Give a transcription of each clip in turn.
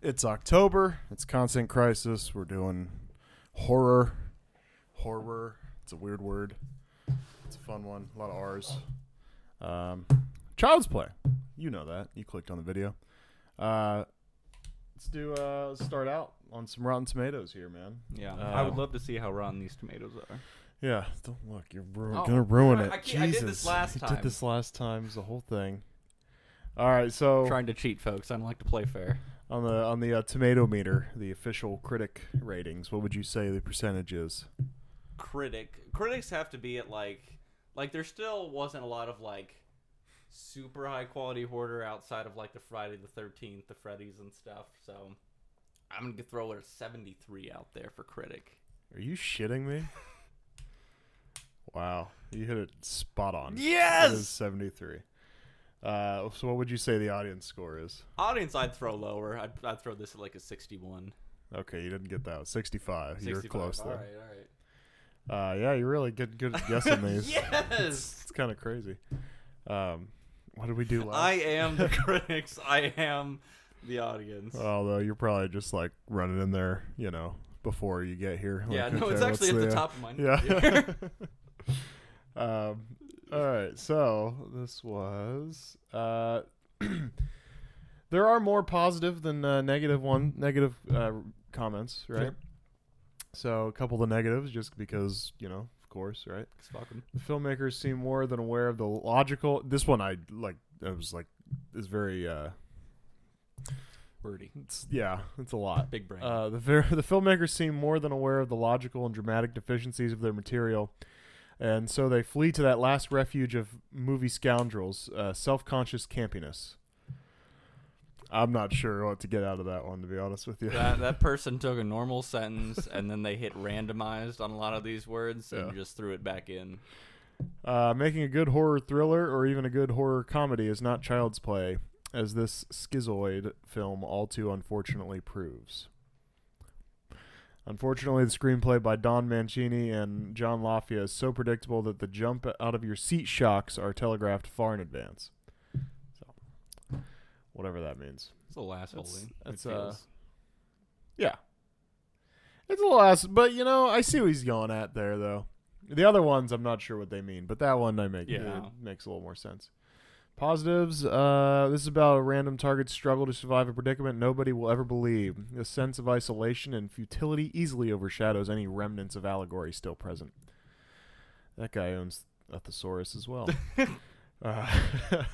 It's October. It's Constant Crisis. We're doing horror. Horror. It's a weird word. It's a fun one. A lot of R's. Child's Play. You know that. You clicked on the video. Let's start out on some Rotten Tomatoes here, man. Yeah, I would love to see how rotten these tomatoes are. Yeah, don't look. You're gonna ruin it. I did this last time. You did this last time. It's the whole thing. All right, so Trying to cheat, folks. I don't like to play fair. on the tomato meter, the official critic ratings, what would you say the percentage is? Critics have to be at like there still wasn't a lot of like super high quality horror outside of like the Friday the 13th, the Freddy's and stuff. So I'm gonna throw a 73 out there for critic. Are you shitting me? Wow, you hit it spot on. Yes, it is 73. So what would you say the audience score is? Audience, I'd throw lower. I'd throw this at like a 61. Okay, you didn't get that. 65. 65. You're close all there. All right. Yeah, you're really good at guessing these. Yes, it's kind of crazy. What did we do last? I am the critics. I am the audience. Although you're probably just like running in there, before you get here. Yeah, like, no, okay, it's actually at the top of my notes. Yeah. All right, so this was there are more positive than negative comments, right? Sure. So a couple of the negatives, just because, of course, right? Fuck 'em. The filmmakers seem more than aware of the logical. This one is very Wordy. it's a lot. Big brain. The filmmakers seem more than aware of the logical and dramatic deficiencies of their material. And so they flee to that last refuge of movie scoundrels, self-conscious campiness. I'm not sure what to get out of that one, to be honest with you. That person took a normal sentence and then they hit randomized on a lot of these words and just threw it back in. Making a good horror thriller or even a good horror comedy is not child's play, as this schizoid film all too unfortunately proves. Unfortunately, the screenplay by Don Mancini and John Lafia is so predictable that the jump out of your seat shocks are telegraphed far in advance. So, whatever that means. It's a little asshole. It's yeah. It's a little ass, but I see what he's going at there, though. The other ones, I'm not sure what they mean, but that one it makes a little more sense. Positives, this is about a random target's struggle to survive a predicament nobody will ever believe. The sense of isolation and futility easily overshadows any remnants of allegory still present. That guy owns a thesaurus as well. All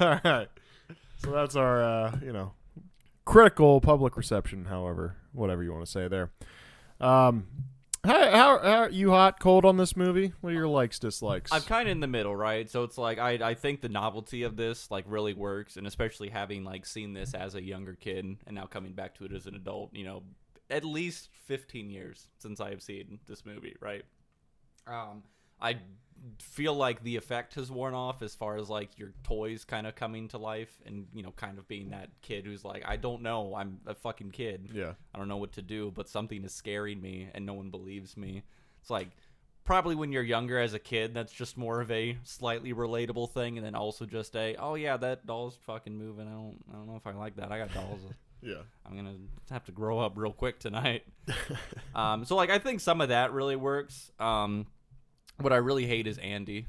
right. So that's our, critical public reception, however, whatever you want to say there. How are you hot, cold on this movie? What are your likes, dislikes? I'm kind of in the middle, right? So it's like I think the novelty of this like really works, and especially having like seen this as a younger kid and now coming back to it as an adult, at least 15 years since I have seen this movie, right? I feel like the effect has worn off as far as like your toys kind of coming to life and kind of being that kid who's like, I don't know, I'm a fucking kid. Yeah. I don't know what to do, but something is scaring me and no one believes me. It's like probably when you're younger as a kid, that's just more of a slightly relatable thing, and then also just oh yeah, that doll's fucking moving. I don't know if I like that. I got dolls. Yeah. I'm gonna have to grow up real quick tonight. So like I think some of that really works. What I really hate is Andy.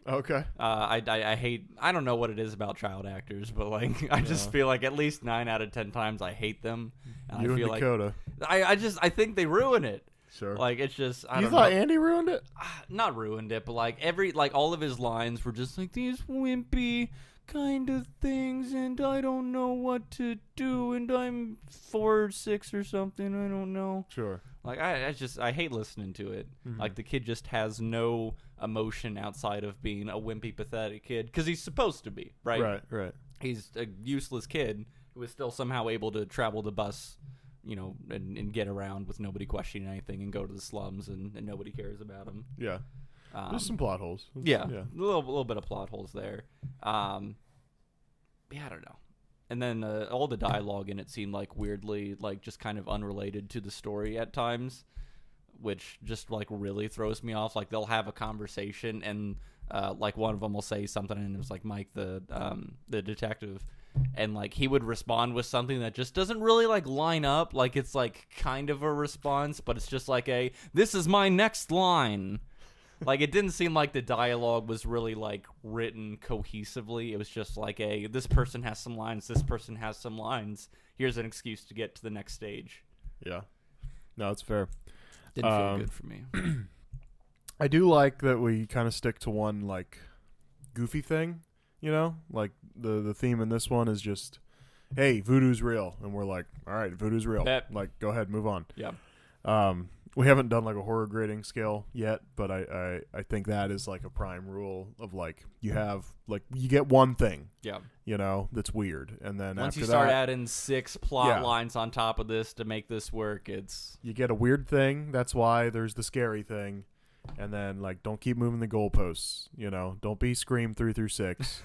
Okay. I hate. I don't know what it is about child actors, but like I just feel like at least 9 out of 10 times I hate them. And You I feel and Dakota. I think they ruin it. Sure. Like it's just. I You don't thought know. Andy ruined it? Not ruined it, but like all of his lines were just like these wimpy kind of things, and I don't know what to do, and I'm 4 or 6 or something. I don't know. Sure. Like I hate listening to it. Mm-hmm. Like the kid just has no emotion outside of being a wimpy, pathetic kid because he's supposed to be, right? Right. He's a useless kid who is still somehow able to travel the bus, and get around with nobody questioning anything and go to the slums and nobody cares about him. Yeah. There's some plot holes. Yeah. A little bit of plot holes there. Yeah, I don't know. And then all the dialogue in it seemed like weirdly, like just kind of unrelated to the story at times, which just like really throws me off. Like they'll have a conversation and like one of them will say something, and it was like Mike, the detective, and like he would respond with something that just doesn't really like line up. Like it's like kind of a response, but it's just like this is my next line. Like it didn't seem like the dialogue was really like written cohesively. It was just like this person has some lines, this person has some lines. Here's an excuse to get to the next stage. Yeah. No, it's fair. Didn't feel good for me. I do like that we kind of stick to one like goofy thing, you know? Like the theme in this one is just, hey, voodoo's real, and we're like, all right, voodoo's real. Like, go ahead, move on. Yeah. We haven't done like a horror grading scale yet, but I think that is like a prime rule of like you get one thing, you know, that's weird, and then once after you start that, adding 6 plot lines on top of this to make this work, you get a weird thing. That's why there's the scary thing, and then like don't keep moving the goalposts. You know, don't be Scream 3 through 6.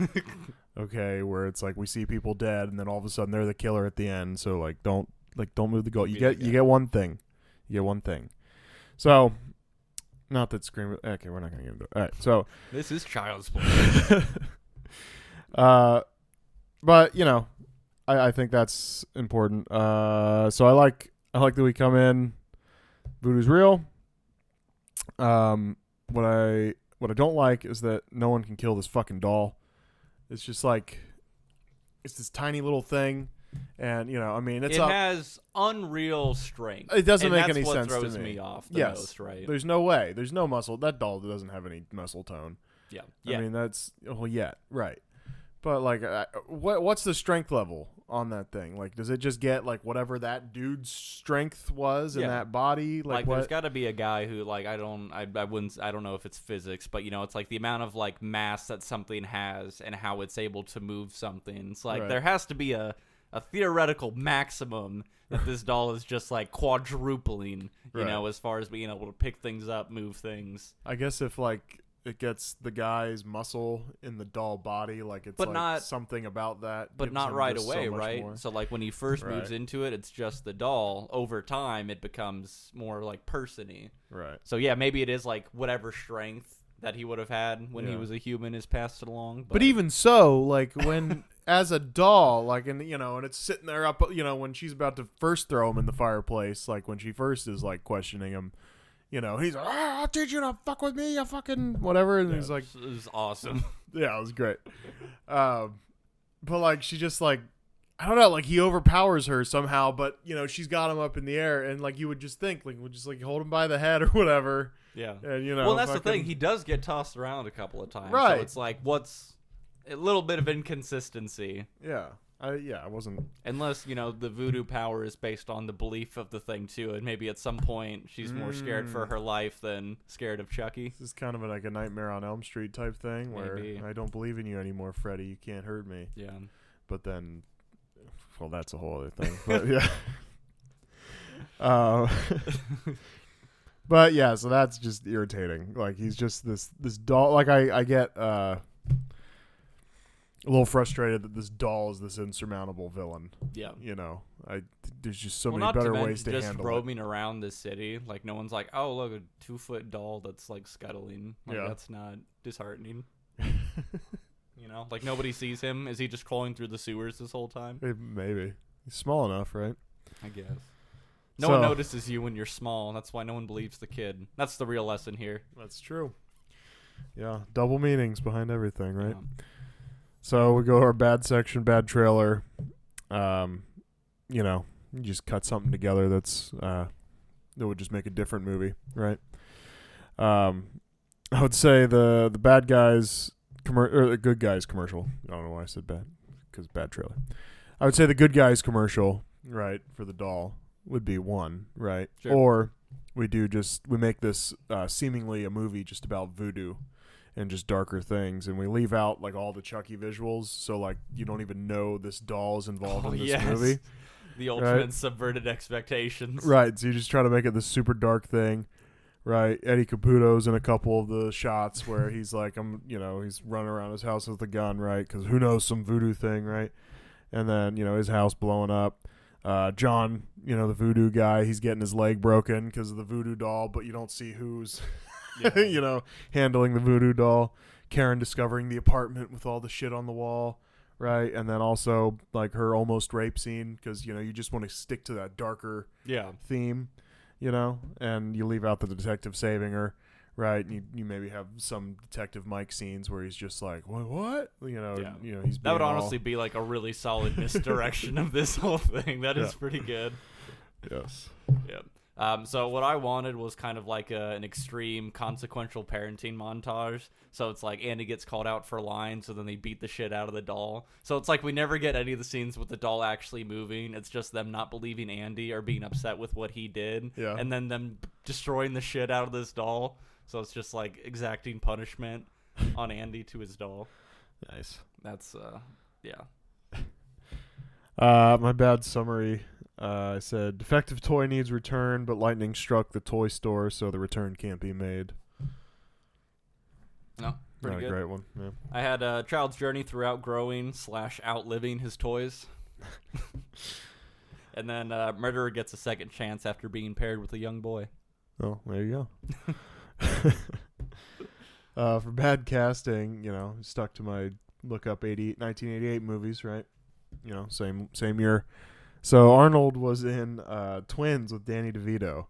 Okay, where it's like we see people dead, and then all of a sudden they're the killer at the end. So like don't move the goal. You get one thing. You get one thing. So, not that Scream. Okay, we're not gonna get into it. All right, so this is child's play. But you know, I think that's important. So I like that we come in. Voodoo's real. What I don't like is that no one can kill this fucking doll. It's just like it's this tiny little thing. And you know, I mean, it has unreal strength. It doesn't make any sense to me. That's what throws me off the most, right? There's no way. There's no muscle. That doll doesn't have any muscle tone. Yeah. I mean, that's right. But like, what's the strength level on that thing? Like, does it just get like whatever that dude's strength was in that body? Like there's got to be a guy who like I don't know if it's physics, but you know, it's like the amount of like mass that something has and how it's able to move something. It's like there has to be a theoretical maximum that this doll is just like quadrupling, you know, as far as being able to pick things up, move things. I guess if like it gets the guy's muscle in the doll body, like it's something about that. But not right away, right? More. So like when he first moves into it, it's just the doll. Over time, it becomes more like person-y. Right. So yeah, maybe it is like whatever strength that he would have had when he was a human is passed along. But even so, like when as a doll, like, and you know, and it's sitting there up, you know, when she's about to first throw him in the fireplace, like when she first is like questioning him, you know, he's like, I'll teach you to fuck with me, you fucking whatever, and he's like, it was awesome. Yeah, it was great. But like she just like, I don't know, like he overpowers her somehow, but you know, she's got him up in the air, and like you would just think, like would just like hold him by the head or whatever. Yeah. And you know, well, that's the thing. He does get tossed around a couple of times, right? So it's like, what's a little bit of inconsistency. Yeah. I wasn't. Unless, you know, the voodoo power is based on the belief of the thing, too. And maybe at some point she's more scared for her life than scared of Chucky. This is kind of like a Nightmare on Elm Street type thing where I don't believe in you anymore, Freddy. You can't hurt me. Yeah. But then, well, that's a whole other thing. But yeah. But yeah, so that's just irritating. Like, he's just this doll. Like, I get a little frustrated that this doll is this insurmountable villain. Yeah. You know, there's just so many better ways to handle it. Just roaming around the city, like no one's like, oh, look, a 2-foot doll that's like scuttling. Like that's not disheartening. You know, like nobody sees him. Is he just crawling through the sewers this whole time? Maybe. He's small enough, right? I guess. No one notices you when you're small. That's why no one believes the kid. That's the real lesson here. That's true. Yeah, double meanings behind everything, right? So we go to our bad section, bad trailer. You know, you just cut something together that's that would just make a different movie, right? I would say the bad guys or the good guys commercial. I don't know why I said bad, because bad trailer. I would say the good guys commercial, right, for the doll would be one, right? Sure. Or we make this seemingly a movie just about voodoo and just darker things, and we leave out like all the Chucky visuals, so like you don't even know this doll is involved in this movie. The ultimate subverted expectations. Right, so you just try to make it this super dark thing, right? Eddie Caputo's in a couple of the shots where he's like, he's running around his house with a gun, right? Because who knows, some voodoo thing, right? And then, you know, his house blowing up. John, you know, the voodoo guy, he's getting his leg broken because of the voodoo doll, but you don't see who's, you know, handling the voodoo doll. Karen discovering the apartment with all the shit on the wall, right? And then also like her almost rape scene because you just want to stick to that darker theme, and you leave out the detective saving her, right? And you maybe have some Detective Mike scenes where he's just like, what? He's that would being honestly be like a really solid misdirection of this whole thing. That is pretty good. Yes. Yeah. So what I wanted was kind of like an extreme consequential parenting montage. So it's like Andy gets called out for lying, so then they beat the shit out of the doll. So it's like we never get any of the scenes with the doll actually moving. It's just them not believing Andy or being upset with what he did. Yeah. And then them destroying the shit out of this doll. So it's just like exacting punishment on Andy to his doll. Nice. That's, yeah. My bad summary. I said defective toy needs return, but lightning struck the toy store, so the return can't be made. No, pretty good. Great one. Yeah. I had a child's journey through outgrowing / outliving his toys. And then murderer gets a second chance after being paired with a young boy. Oh, there you go. For bad casting, stuck to my look up 1988 movies, right? Same year. So Arnold was in Twins with Danny DeVito.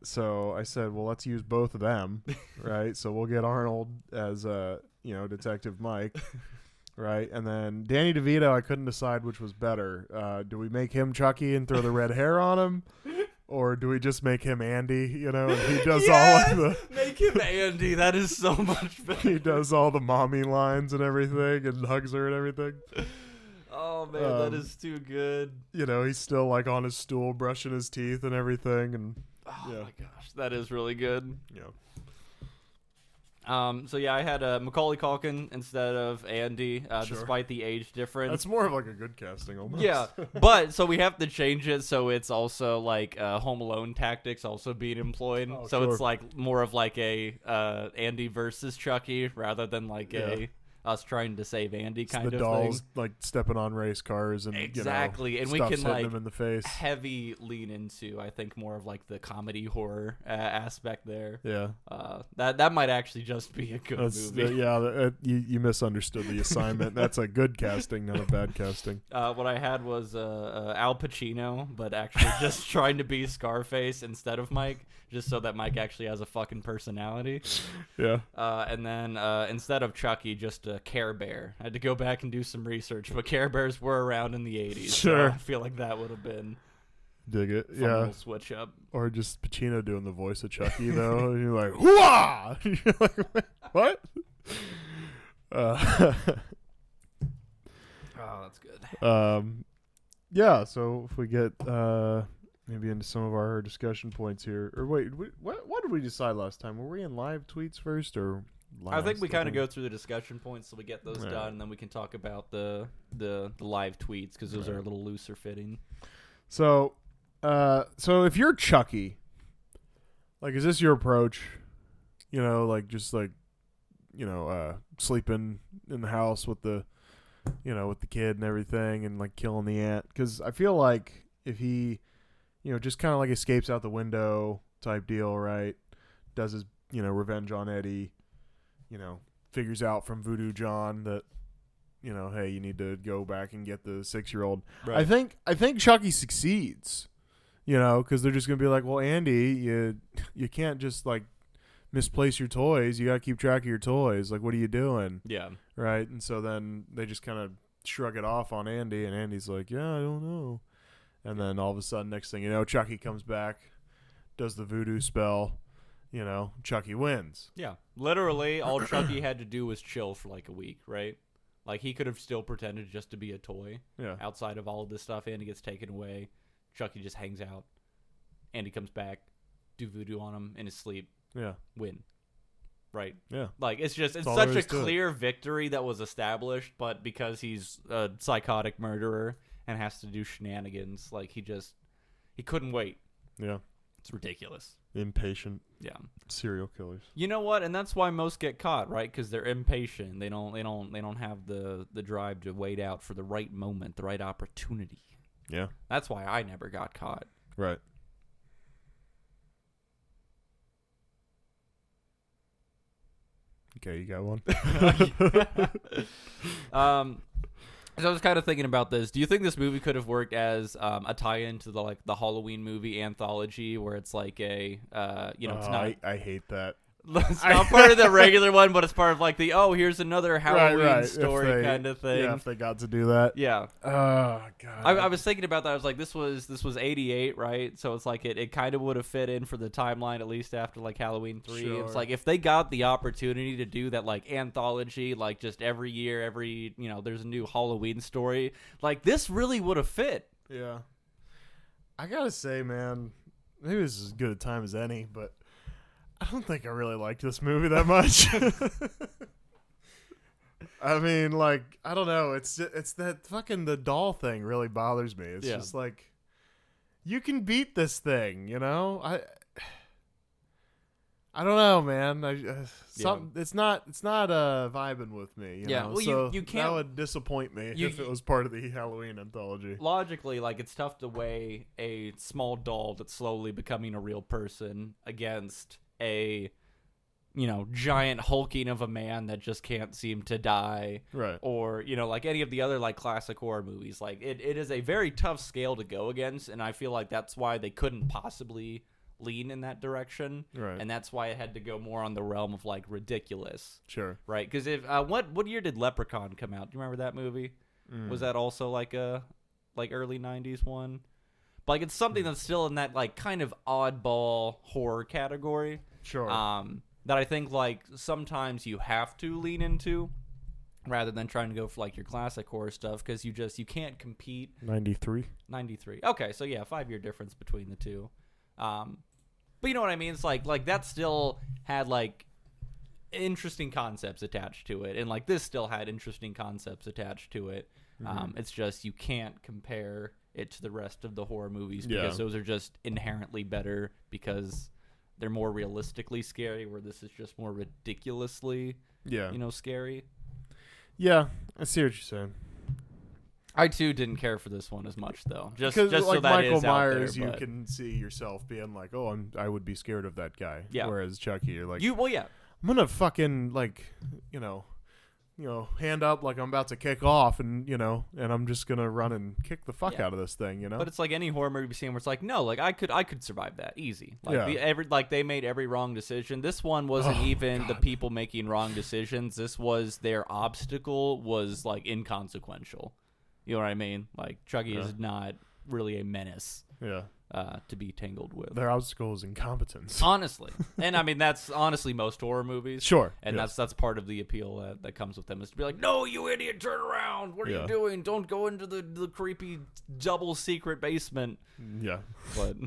So I said, well, let's use both of them, right? So we'll get Arnold as Detective Mike, right? And then Danny DeVito, I couldn't decide which was better. Do we make him Chucky and throw the red hair on him? Or do we just make him Andy, and he does all of the... Make him Andy. That is so much better. He does all the mommy lines and everything and hugs her and everything. Oh, man, that is too good. He's still, like, on his stool brushing his teeth and everything. And my gosh, that is really good. Yeah. So, I had Macaulay Culkin instead of Andy, despite the age difference. That's more of, like, a good casting almost. Yeah, but, so we have to change it so it's also, like, Home Alone tactics also being employed. Oh, so sure. it's, like, more of, like, a Andy versus Chucky rather than, like, a... us trying to save Andy kind of thing. The dolls like stepping on race cars and exactly, and we stuff's can hitting like them in the face. Heavy lean into I think more of like the comedy horror aspect there. Yeah, that might actually just be a good movie. You misunderstood the assignment. That's a good casting, not a bad casting. What I had was Al Pacino, but actually just trying to be Scarface instead of Mike, just so that Mike actually has a fucking personality. Yeah. And then instead of Chucky, just Care Bear. I had to go back and do some research, but Care Bears were around in the 80s. Sure. So I feel like that would have been dig it. a little switch up. Or just Pacino doing the voice of Chucky, though. And you're like, hooah! You're like, what? Oh, that's good. Yeah, so if we get maybe into some of our discussion points here. Or wait, what did we decide last time? Were we in live tweets first or... I think we kind of go through the discussion points so we get those done, and then we can talk about the live tweets because those are a little looser fitting. So if you're Chucky, like, is this your approach? Sleeping in the house with the kid and everything, and like killing the aunt. Because I feel like if he, just kind of like escapes out the window type deal, right? Does his, revenge on Eddie. Figures out from Voodoo John that, hey, you need to go back and get the 6-year-old. Right. I think Chucky succeeds, because they're just gonna be like, well, Andy, you can't just like misplace your toys. You gotta keep track of your toys. Like, what are you doing? Yeah. Right. And so then they just kind of shrug it off on Andy, and Andy's like, yeah, I don't know. And then all of a sudden, next thing you know, Chucky comes back, does the voodoo spell. Chucky wins. Yeah. Literally, all Chucky had to do was chill for like a week, right? Like, he could have still pretended just to be a toy. Yeah. Outside of all of this stuff, Andy gets taken away. Chucky just hangs out. Andy comes back, do voodoo on him in his sleep. Yeah. Win. Right? Yeah. Like, it's such a clear victory that was established, but because he's a psychotic murderer and has to do shenanigans, like, he couldn't wait. Yeah. It's ridiculous. Impatient. Yeah. Serial killers. You know what? And that's why most get caught, right? Because they're impatient. They don't have the drive to wait out for the right moment, the right opportunity. Yeah. That's why I never got caught. Right. Okay, you got one. So I was kind of thinking about this. Do you think this movie could have worked as a tie-in to the Halloween movie anthology, where it's like a it's not. I hate that. It's not part of the regular one, but it's part of like here's another Halloween story kind of thing. Yeah, if they got to do that. Yeah. Oh god. I was thinking about that. I was like, this was 88, right? So it's like it kind of would have fit in for the timeline, at least after like Halloween 3. Sure. It's like if they got the opportunity to do that like anthology, like just every year, there's a new Halloween story, like this really would have fit. Yeah. I gotta say, man, maybe this is as good a time as any, but I don't think I really liked this movie that much. I mean, like, I don't know. It's that fucking the doll thing really bothers me. It's just like, you can beat this thing, you know? I don't know, man. It's not vibing with me. You know? Well, so you can't. That would disappoint me if it was part of the Halloween anthology. Logically, like it's tough to weigh a small doll that's slowly becoming a real person against a giant hulking of a man that just can't seem to die, right? Or like any of the other like classic horror movies. Like it is a very tough scale to go against, and I feel like that's why they couldn't possibly lean in that direction, right? And that's why it had to go more on the realm of like ridiculous, sure, right? Because if what year did Leprechaun come out? Do you remember that movie? Was that also like a early 90s one? But like it's something that's still in that like kind of oddball horror category. Sure. That I think like sometimes you have to lean into rather than trying to go for like your classic horror stuff, because you can't compete. 93. Okay, so yeah, 5-year difference between the two. But you know what I mean? It's like that still had like interesting concepts attached to it, and like this still had interesting concepts attached to it. It's just you can't compare it to the rest of the horror movies because those are just inherently better because they're more realistically scary, where this is just more ridiculously scary. Yeah, I see what you're saying. I too didn't care for this one as much though. Just like so that Michael is Myers, out there, you can see yourself being like, "Oh, I would be scared of that guy." Yeah. Whereas Chucky, you're like, I'm gonna fucking like, hand up like I'm about to kick off, and and I'm just gonna run and kick the fuck out of this thing, But it's like any horror movie scene where it's like, no, like I could survive that easy. Like they made every wrong decision. This one wasn't the people making wrong decisions. This was their obstacle was like inconsequential. You know what I mean? Like Chucky is not really a menace. Yeah. To be tangled with. Their obstacle is incompetence. Honestly. And I mean, that's honestly most horror movies. Sure. And that's part of the appeal that comes with them, is to be like, no, you idiot, turn around. What are you doing? Don't go into the creepy double secret basement. Yeah. But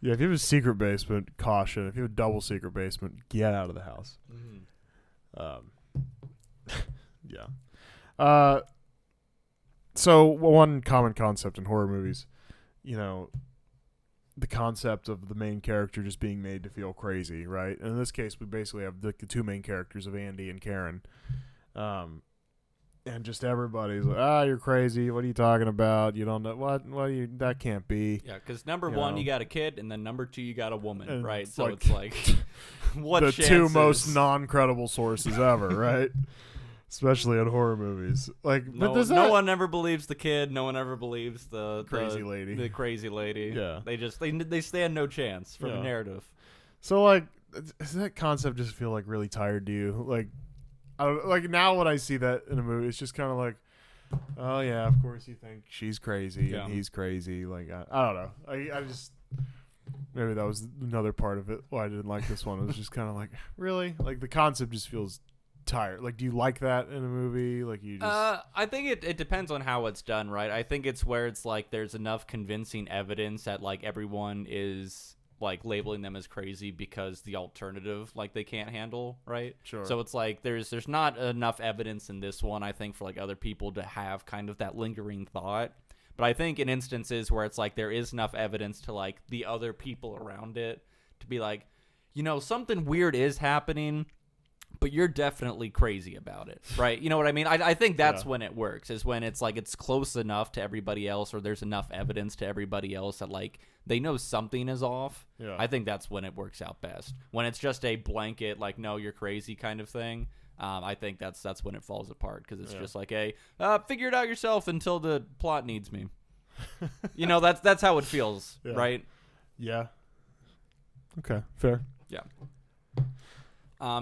yeah, if you have a secret basement, caution. If you have a double secret basement, get out of the house. Yeah. So one common concept in horror movies, the concept of the main character just being made to feel crazy, right? And in this case, we basically have the two main characters of Andy and Karen. And just everybody's like, you're crazy. What are you talking about? You don't know what that can't be. Yeah, because number one, you got a kid, and then number two, you got a woman, and right? So it's like, what the chances? two most non-credible sources ever, right? Especially in horror movies. Like, no one ever believes the kid. No one ever believes the crazy lady. The crazy lady. Yeah, they stand no chance from the narrative. So like, does that concept just feel like really tired to you? Like, I don't like now when I see that in a movie, it's just kind of like, oh yeah, of course you think she's crazy and he's crazy. Like I don't know. I just maybe that was another part of it why I didn't like this one. It was just kind of like, really, like the concept just feels tired. Like, do you like that in a movie? Like, you just I think it depends on how it's done, right? I think it's where it's like there's enough convincing evidence that like everyone is like labeling them as crazy because the alternative like they can't handle, right? Sure. So it's like there's not enough evidence in this one, I think, for like other people to have kind of that lingering thought. But I think in instances where it's like there is enough evidence to like the other people around it to be like, something weird is happening, but you're definitely crazy about it, right? You know what I mean? I think that's when it works, is when it's like it's close enough to everybody else, or there's enough evidence to everybody else that like they know something is off. Yeah. I think that's when it works out best. When it's just a blanket, like, no, you're crazy kind of thing, I think that's when it falls apart, because it's just like, hey, figure it out yourself until the plot needs me. You know, that's how it feels, right? Yeah. Okay, fair. Yeah.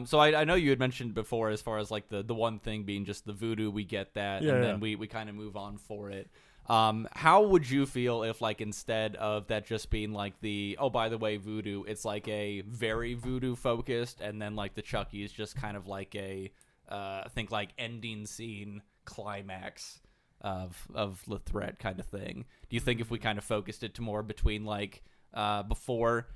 So I know you had mentioned before, as far as like the one thing being just the voodoo, we get that, and then we kind of move on for it. How would you feel if, like, instead of that just being like the, oh, by the way, voodoo, it's like a very voodoo focused, and then like the Chucky is just kind of like a, I think like ending scene climax of the threat kind of thing? Do you think if we kind of focused it to more between like before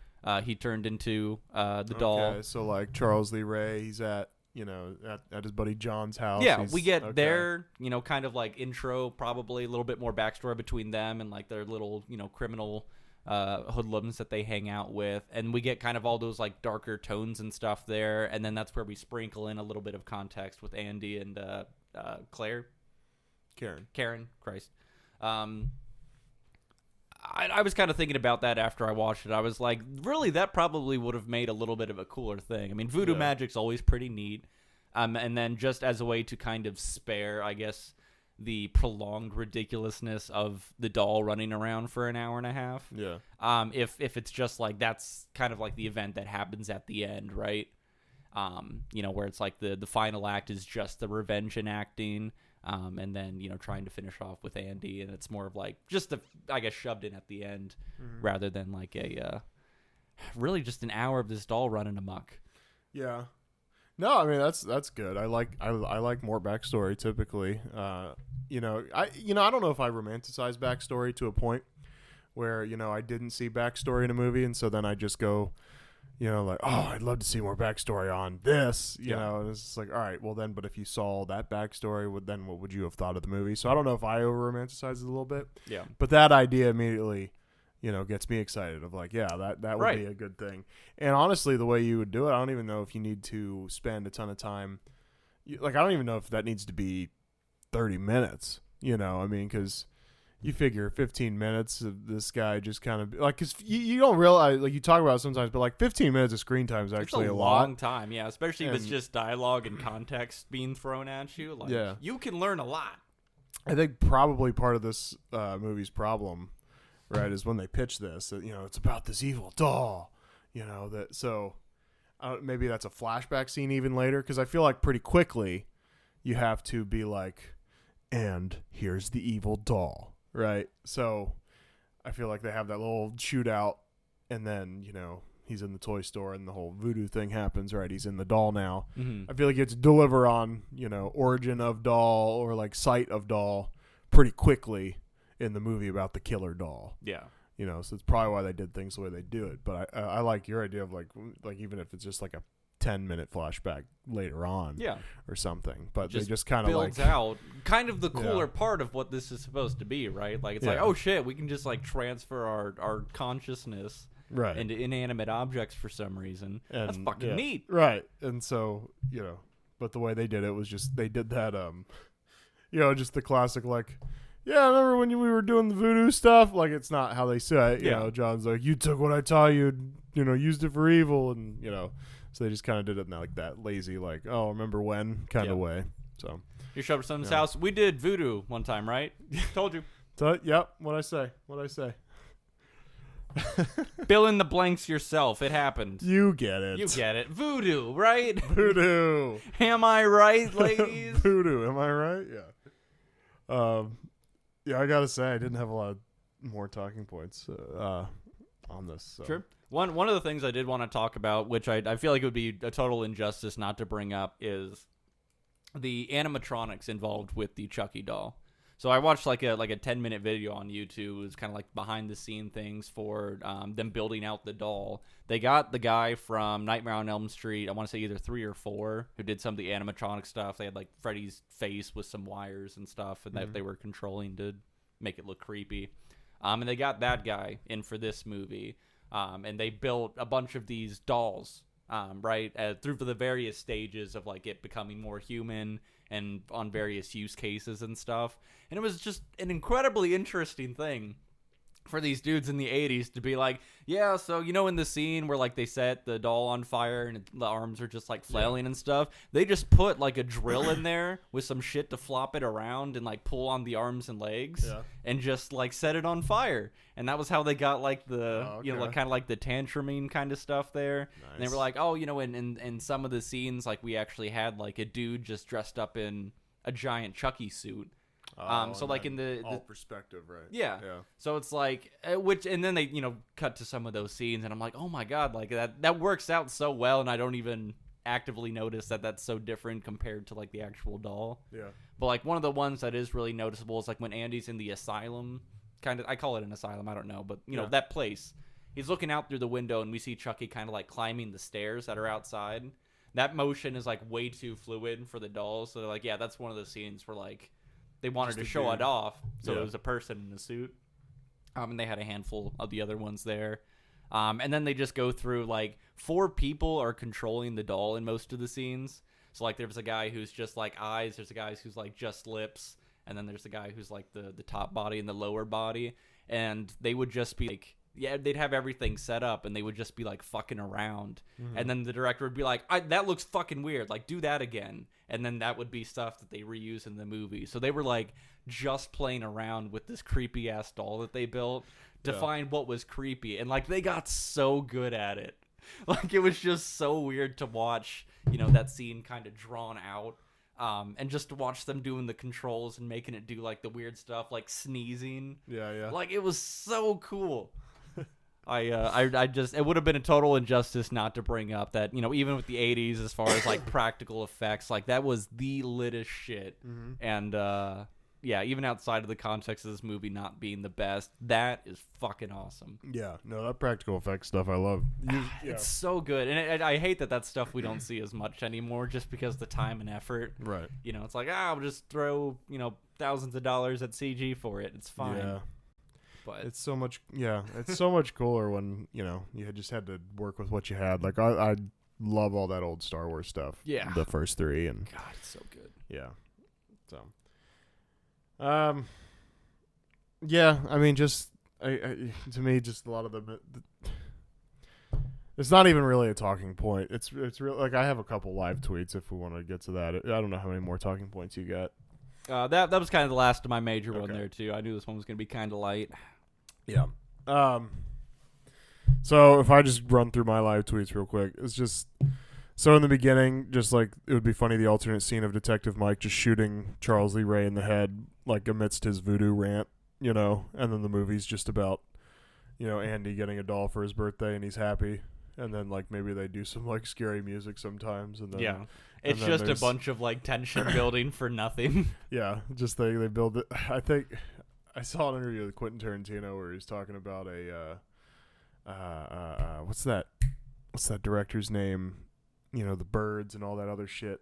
he turned into the doll? Okay, so like Charles Lee Ray, he's at his buddy John's house. Yeah, we get their, kind of like intro, probably a little bit more backstory between them and like their little, criminal hoodlums that they hang out with. And we get kind of all those like darker tones and stuff there. And then that's where we sprinkle in a little bit of context with Andy and Karen, Christ. I was kind of thinking about that after I watched it. I was like, really, that probably would have made a little bit of a cooler thing. I mean, voodoo magic's always pretty neat. And then just as a way to kind of spare, I guess, the prolonged ridiculousness of the doll running around for an hour and a half. Yeah. If it's just like, that's kind of like the event that happens at the end, right? Where it's like the final act is just the revenge enacting. And then, trying to finish off with Andy, and it's more of like just I guess shoved in at the end, rather than like really just an hour of this doll running amok. Yeah. No, I mean that's good. I like more backstory typically. I don't know if I romanticize backstory to a point where I didn't see backstory in a movie, and so then I just go, like, oh, I'd love to see more backstory on this, know, and it's just like, all right, well then, but if you saw that backstory, what would you have thought of the movie? So I don't know if I over romanticize it a little bit. Yeah. But that idea immediately, gets me excited of like, yeah, that would be a good thing. And honestly, the way you would do it, I don't even know if you need to spend a ton of time. Like, I don't even know if that needs to be 30 minutes, I mean, because you figure 15 minutes of this guy just kind of like, because you don't realize, like, you talk about it sometimes, but like 15 minutes of screen time is actually a long time. Yeah, especially if it's just dialogue and context being thrown at you. Like, you can learn a lot. I think probably part of this movie's problem, right, is when they pitch this, that, it's about this evil doll, that, so maybe that's a flashback scene even later, because I feel like pretty quickly you have to be like, and here's the evil doll. Right, so I feel like they have that little shootout, and then he's in the toy store, and the whole voodoo thing happens. Right, he's in the doll now. Mm-hmm. I feel like you have to deliver on origin of doll or like sight of doll pretty quickly in the movie about the killer doll. Yeah, so it's probably why they did things the way they do it. But I like your idea of like even if it's just like a 10-minute flashback later on, or something, but they just kind of builds out kind of the cooler part of what this is supposed to be, right? Like, it's like, oh shit, we can just like transfer our consciousness into inanimate objects for some reason. And that's fucking neat, right? And so but the way they did it was just they did that just the classic like, yeah, I remember when we were doing the voodoo stuff. Like, it's not how they say it. You know, John's like, you took what I taught you, used it for evil, and so they just kind of did it in like that lazy, like, oh, remember when kind of way. So you showed up at someone's house. We did voodoo one time, right? Told you. Yep. What'd I say? Fill in the blanks yourself. It happened. You get it. Voodoo, right? Voodoo. Am I right, ladies? Voodoo. Am I right? Yeah. Yeah, I gotta say, I didn't have a lot of more talking points on this. So. Sure. One of the things I did want to talk about, which I feel like it would be a total injustice not to bring up, is the animatronics involved with the Chucky doll. So I watched like a 10-minute video on YouTube. It was kind of like behind the scene things for them building out the doll. They got the guy from Nightmare on Elm Street, I want to say either 3 or 4, who did some of the animatronic stuff. They had like Freddy's face with some wires and stuff, and that they were controlling to make it look creepy. And they got that guy in for this movie. And they built a bunch of these dolls right? Through the various stages of like it becoming more human and on various use cases and stuff. And it was just an incredibly interesting thing for these dudes in the 80s to be like, yeah, so in the scene where like they set the doll on fire and the arms are just like flailing and stuff, they just put like a drill in there with some shit to flop it around and like pull on the arms and legs and just like set it on fire. And that was how they got like the like kind of like the tantruming kind of stuff there. Nice. And they were like, oh, in some of the scenes like we actually had like a dude just dressed up in a giant Chucky suit. So like in the all perspective, right? Yeah. So it's like and then they cut to some of those scenes, and I'm like, oh my god, like that works out so well, and I don't even actively notice that that's so different compared to like the actual doll. Yeah. But like one of the ones that is really noticeable is like when Andy's in the asylum, kind of. I call it an asylum. I don't know, but that place. He's looking out through the window, and we see Chucky kind of like climbing the stairs that are outside. That motion is like way too fluid for the dolls. So they're like, yeah, that's one of the scenes where like they wanted to show it off, so it was a person in a suit. And they had a handful of the other ones there. And then they just go through, like, 4 people are controlling the doll in most of the scenes. So, like, there's a guy who's just, like, eyes. There's a guy who's, like, just lips. And then there's a guy who's, like, the top body and the lower body. And they would just be, like, they'd have everything set up, and they would just be, like, fucking around. Mm-hmm. And then the director would be like, that looks fucking weird. Like, do that again. And then that would be stuff that they reuse in the movie. So they were, like, just playing around with this creepy-ass doll that they built to find what was creepy. And, like, they got so good at it. Like, it was just so weird to watch, that scene kind of drawn out. And just to watch them doing the controls and making it do, like, the weird stuff, like sneezing. Yeah. Like, it was so cool. I just, it would have been a total injustice not to bring up that, even with the 80s, as far as like practical effects, like that was the littest shit. Mm-hmm. And, even outside of the context of this movie not being the best, that is fucking awesome. Yeah, no, that practical effects stuff I love. It's so good. And I hate that stuff we don't see as much anymore just because the time and effort. Right. It's like, we'll just throw, thousands of dollars at CG for it. It's fine. Yeah. But it's so much, it's so much cooler when, you just had to work with what you had. Like, I love all that old Star Wars stuff. Yeah. The first 3. And God, it's so good. Yeah. So, yeah, I mean, just, to me, just a lot of the it's not even really a talking point. It's real. Like, I have a couple live tweets if we want to get to that. I don't know how many more talking points you got. That was kind of the last of my major one there, too. I knew this one was going to be kind of light. Yeah. So if I just run through my live tweets real quick, it's just, so in the beginning, just like, it would be funny, the alternate scene of Detective Mike just shooting Charles Lee Ray in the head, like amidst his voodoo rant, and then the movie's just about, Andy getting a doll for his birthday and he's happy. And then, like, maybe they do some, like, scary music sometimes. And then, it's just a bunch of, like, tension building for nothing. Yeah, just they build it. I think I saw an interview with Quentin Tarantino where he's talking about what's that director's name? The Birds and all that other shit.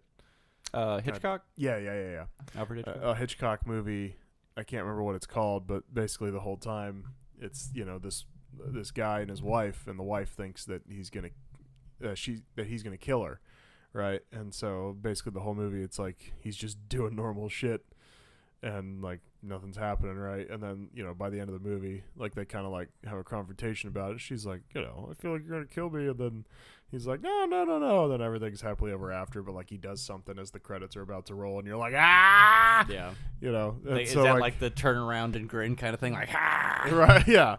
Hitchcock? Yeah. Alfred Hitchcock? A Hitchcock movie. I can't remember what it's called, but basically the whole time it's, this guy and his wife, and the wife thinks that he's gonna kill her, right? And so basically the whole movie, it's like he's just doing normal shit, and like nothing's happening, right? And then by the end of the movie, like they kind of like have a confrontation about it. She's like, I feel like you're gonna kill me, and then he's like, no. And then everything's happily ever after, but like he does something as the credits are about to roll, and you're like, ah, yeah, Is so that like the turn around and grin kind of thing, like, ah, right, yeah.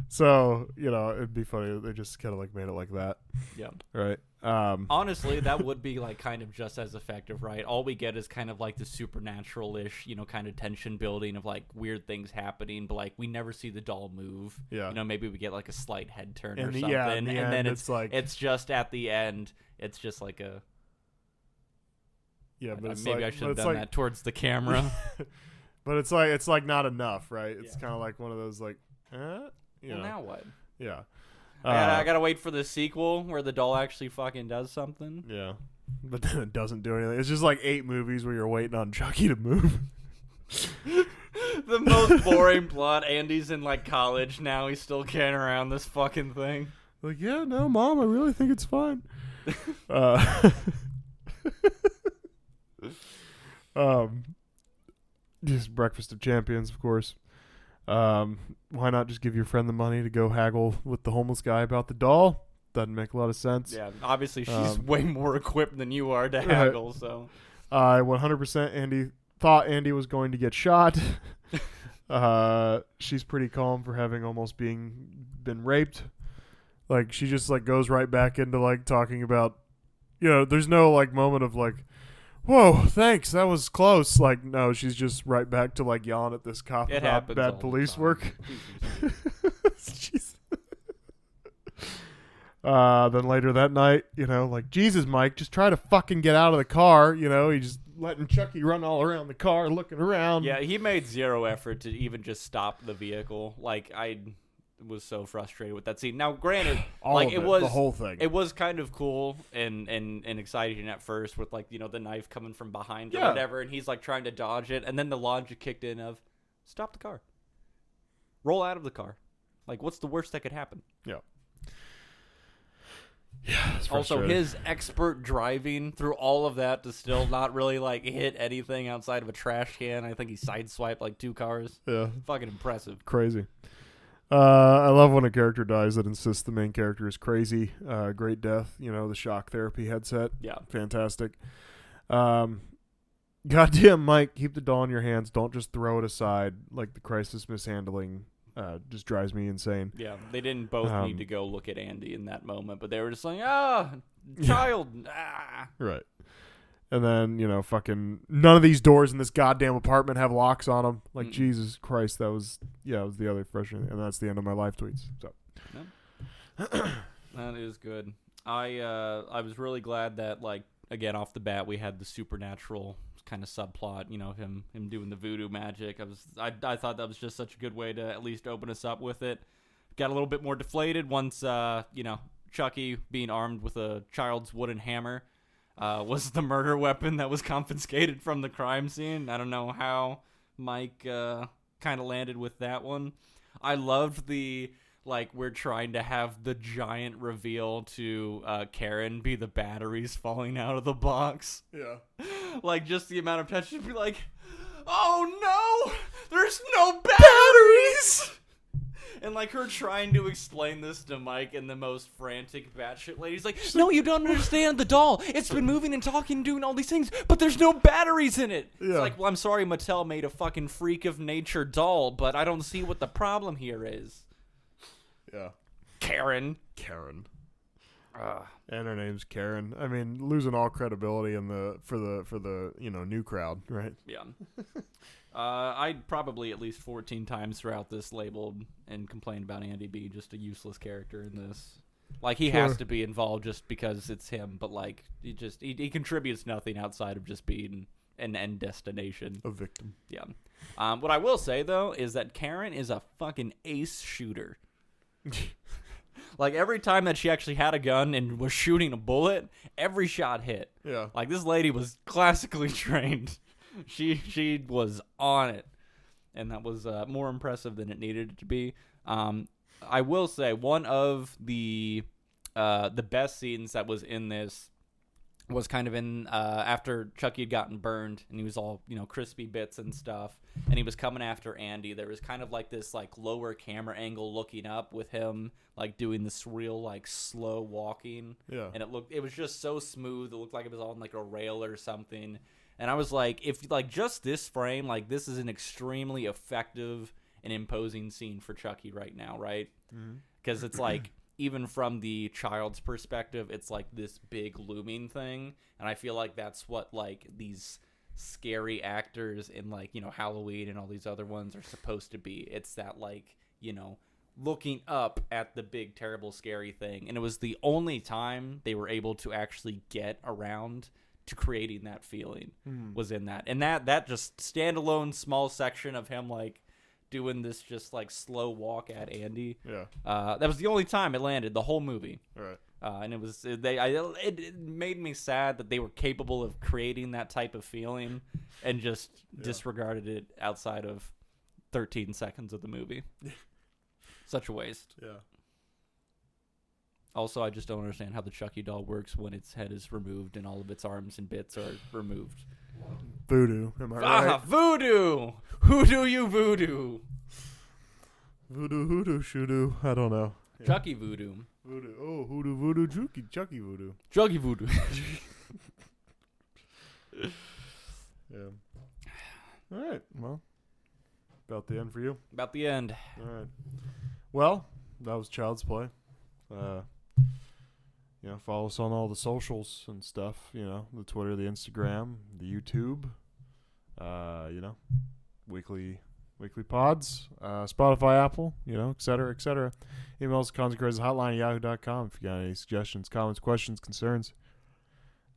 So, it'd be funny if they just kind of like made it like that. Yeah. Right. Honestly, that would be like kind of just as effective, right? All we get is kind of like the supernatural-ish, kind of tension building of like weird things happening, but like we never see the doll move. Yeah. Maybe we get like a slight head turn or something. And then it's like, it's just at the end, it's just like a. Yeah, but maybe I should have done that towards the camera. But it's like not enough, right? It's kind of like one of those like, well, now what? Yeah. I gotta wait for the sequel where the doll actually fucking does something. Yeah. But then it doesn't do anything. It's just like 8 movies where you're waiting on Chucky to move. The most boring plot. Andy's in like college now. He's still carrying around this fucking thing. Like, yeah, no, Mom, I really think it's fine. Uh, just Breakfast of Champions, of course. Why not just give your friend the money to go haggle with the homeless guy about the doll? Doesn't make a lot of sense. Yeah, obviously she's way more equipped than you are to haggle, so. 100% Andy thought Andy was going to get shot. She's pretty calm for having almost been raped. Like, she just, like, goes right back into, like, talking about, there's no, like, moment of, like, whoa, thanks, that was close. Like, no, she's just right back to, like, yelling at this cop about bad police work. Jeez. Then later that night, like, Jesus, Mike, just try to fucking get out of the car. He just letting Chucky run all around the car, looking around. Yeah, he made zero effort to even just stop the vehicle. Like, I was so frustrated with that scene. Now, granted, the whole thing. It was kind of cool and exciting at first with, like, the knife coming from behind or whatever, and he's, like, trying to dodge it, and then the logic kicked in of, stop the car. Roll out of the car. Like, what's the worst that could happen? Yeah. Yeah, also, his expert driving through all of that to still not really, like, hit anything outside of a trash can. I think he sideswiped, like, 2 cars. Yeah. Fucking impressive. Crazy. I love when a character dies that insists the main character is crazy. Great death. The shock therapy headset. Yeah. Fantastic. Goddamn, Mike, keep the doll in your hands. Don't just throw it aside like the crisis mishandling. Just drives me insane. Yeah, they didn't both need to go look at Andy in that moment, but they were just like, child, Right. And then, fucking none of these doors in this goddamn apartment have locks on them. Like, Jesus Christ, it was the other frustrating. And that's the end of my live tweets. So that is good. I was really glad that, like, again, off the bat, we had the supernatural kind of subplot, him doing the voodoo magic. I thought that was just such a good way to at least open us up with it. Got a little bit more deflated once Chucky being armed with a child's wooden hammer was the murder weapon that was confiscated from the crime scene. I don't know how Mike kind of landed with that one. I loved the, like, we're trying to have the giant reveal to Karen be the batteries falling out of the box. Yeah. Like, just the amount of tension to be like, oh no, there's no batteries! And, like, her trying to explain this to Mike in the most frantic batshit lady. He's like, no, you don't understand the doll. It's been moving and talking and doing all these things, but there's no batteries in it. Yeah. It's like, well, I'm sorry Mattel made a fucking freak of nature doll, but I don't see what the problem here is. Yeah. Karen. And her name's Karen. I mean, losing all credibility for the new crowd, right? Yeah. I'd probably at least 14 times throughout this labeled and complained about Andy B, just a useless character in this. Like, he has to be involved just because it's him, but, like, he contributes nothing outside of just being an end destination. A victim. Yeah. What I will say, though, is that Karen is a fucking ace shooter. Like, every time that she actually had a gun and was shooting a bullet, every shot hit. Yeah. Like, this lady was classically trained. She was on it. And that was more impressive than it needed it to be. I will say, one of the best scenes that was in this was kind of in after Chucky had gotten burned and he was all, crispy bits and stuff, and he was coming after Andy. There was kind of like this, like, lower camera angle looking up with him, like, doing this real, like, slow walking. Yeah. And it was just so smooth. It looked like it was on, like, a rail or something. And I was like, if, like, just this frame, like, this is an extremely effective and imposing scene for Chucky right now, right? Because it's like, even from the child's perspective, it's like this big looming thing. And I feel like that's what, like, these scary actors in, like, Halloween and all these other ones are supposed to be. It's that, like, looking up at the big, terrible, scary thing. And it was the only time they were able to actually get around to creating that feeling was in that. And that just standalone small section of him, like, doing this just, like, slow walk at Andy. Yeah. That was the only time it landed the whole movie. All right. And it made me sad that they were capable of creating that type of feeling and just disregarded it outside of 13 seconds of the movie. Such a waste. Yeah. Also, I just don't understand how the Chucky doll works when its head is removed and all of its arms and bits are removed. Voodoo, am I right? Voodoo! Hoodoo you voodoo! Voodoo, hoodoo, shoodoo. I don't know. Yeah. Chucky voodoo. Voodoo. Oh, hoodoo, voodoo, Chucky voodoo. Chucky voodoo. Yeah. All right. Well, about the end for you. About the end. All right. Well, that was Child's Play. Follow us on all the socials and stuff. The Twitter, the Instagram, the YouTube. Weekly pods, Spotify, Apple, et cetera, et cetera. Email us hotline at yahoo.com if you got any suggestions, comments, questions, concerns.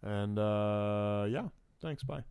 And thanks. Bye.